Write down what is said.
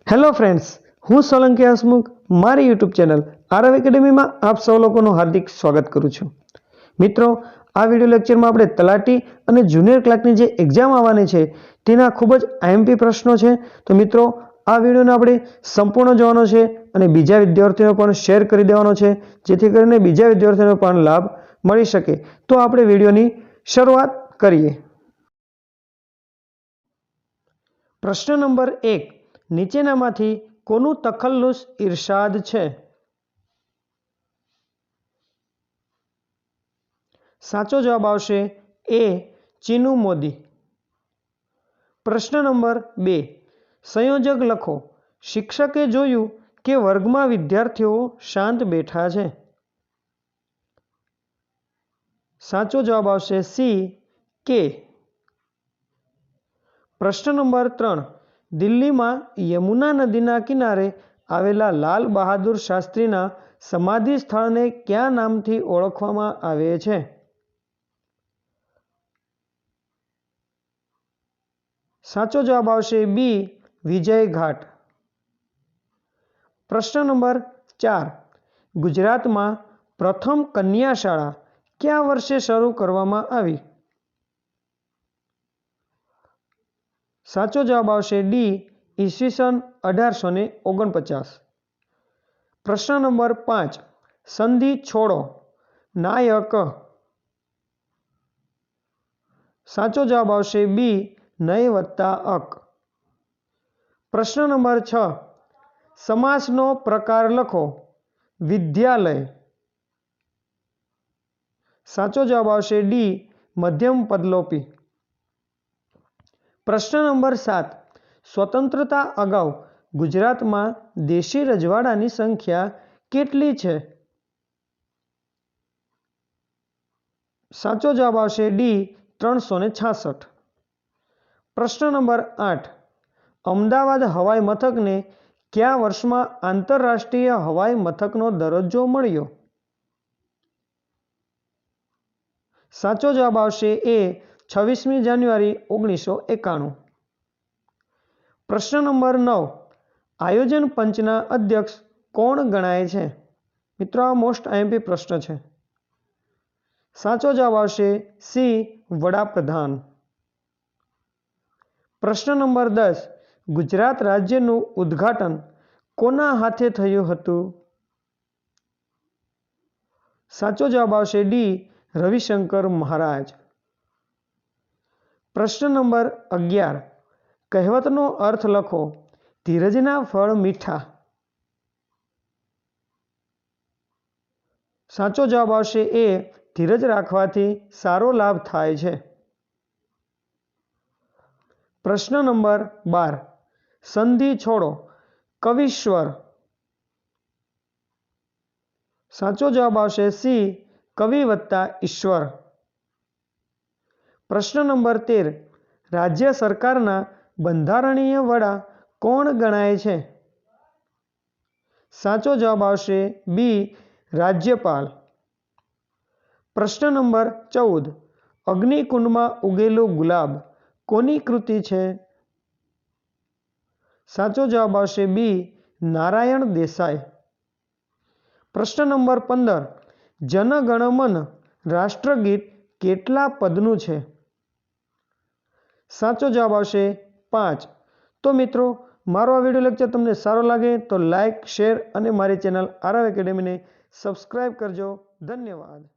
Hello friends, हूँ सोलंकी हसमुख मारी YouTube channel Aarav academy में आप सौ लोगों हार्दिक स्वागत करूँ छूं। मित्रों, आ विडियो लेक्चर में आपणे तलाटी और जूनियर क्लार्कनी जे एग्जाम आवानी छे तेना खूब ज आईएमपी प्रश्नों छे। तो मित्रों, आ विडियोने आपणे संपूर्ण जोवानो छे अने बीजा विद्यार्थीओने पण शेर करी देवानो छे, जेथी करीने बीजा विद्यार्थीओने पण लाभ मळी शके। तो आपणे विडियोनी शरूआत करीए। प्रश्न नंबर 1, नीचेनामांथी कोनु तखल्लुस इरशाद छे? साचो जवाब आवशे ए चीनू मोदी। प्रश्न नंबर 2, संयोजक लखो। शिक्षके जोयुं के वर्गमां विद्यार्थीओ शांत बैठा छे। साचो जवाब आवशे सी के। प्रश्न नंबर 3, दिल्ली में यमुना नदीना किनारे आवेला लाल बहादुर शास्त्रीना समाधि स्थल ने क्या नामथी ओळखवामां आवे छे? साचो जवाब आवशे बी विजय घाट। प्रश्न नंबर 4, गुजरात में प्रथम कन्या शाळा क्या वर्षे शरू करवामां आवी? साचो जवाब आवशे डी ईस्वीसन 1849। प्रश्न नंबर 5, संधि छोड़ो नायक। साचो जवाब आवशे बी नय वत्ता अक। प्रश्न नंबर 6, समासनो प्रकार लखो विद्यालय। साचो जवाब आवशे डी मध्यम पदलोपी। प्रश्न नंबर 7, स्वतंत्रता अगाऊ गुजरात में देशी रजवाड़ानी संख्या केटली छे? साचो जवाब आवशे डी 366। प्रश्न नंबर 8, अमदावाद हवाई मथक ने क्या वर्ष में आंतरराष्ट्रीय हवाई मथकनो दरज्जो मळ्यो? साचो जवाब आवशे ए 26 जान्युआरी 1991। प्रश्न नंबर 9, आयोजन पंचना अध्यक्ष कोण गणाय छे? मित्रों, आ मोस्ट आईएमपी प्रश्न है। साचो जवाब आवशे सी वडाप्रधान। प्रश्न नंबर 10, गुजरात राज्यનું उद्घाटन कोना हाथे थयुं हतुं? साचो जवाब आवशे डी रविशंकर महाराज। प्रश्न नंबर 11, कहेवतनो अर्थ लखो धीरजना फळ मीठा। साचो जवाब आवशे ए धीरज राखवाथी सारो लाभ थाय छे। प्रश्न नंबर 12, संधि छोड़ो कविश्वर। साचो जवाब आवशे सी कवि वत्ता ईश्वर। प्रश्न नंबर 13, राज्य सरकारना बंधारणीय वड़ा कोण गणाय छे? साचो जवाब आवशे बी राज्यपाल। प्रश्न नंबर 14, अग्निकुंड में उगेलो गुलाब कोनी कृति छे? साचो जवाब आवशे बी नारायण देसाई। प्रश्न नंबर 15, जन गण मन राष्ट्रगीत केटला पदनु छे? साचो जवाब आवशे 5। तो मित्रों, मारो आ विडियो लेक्चर तमने सारो लागे तो लाइक, शेर और मारी चेनल आरव एकेडमी ने सब्सक्राइब करजो। धन्यवाद।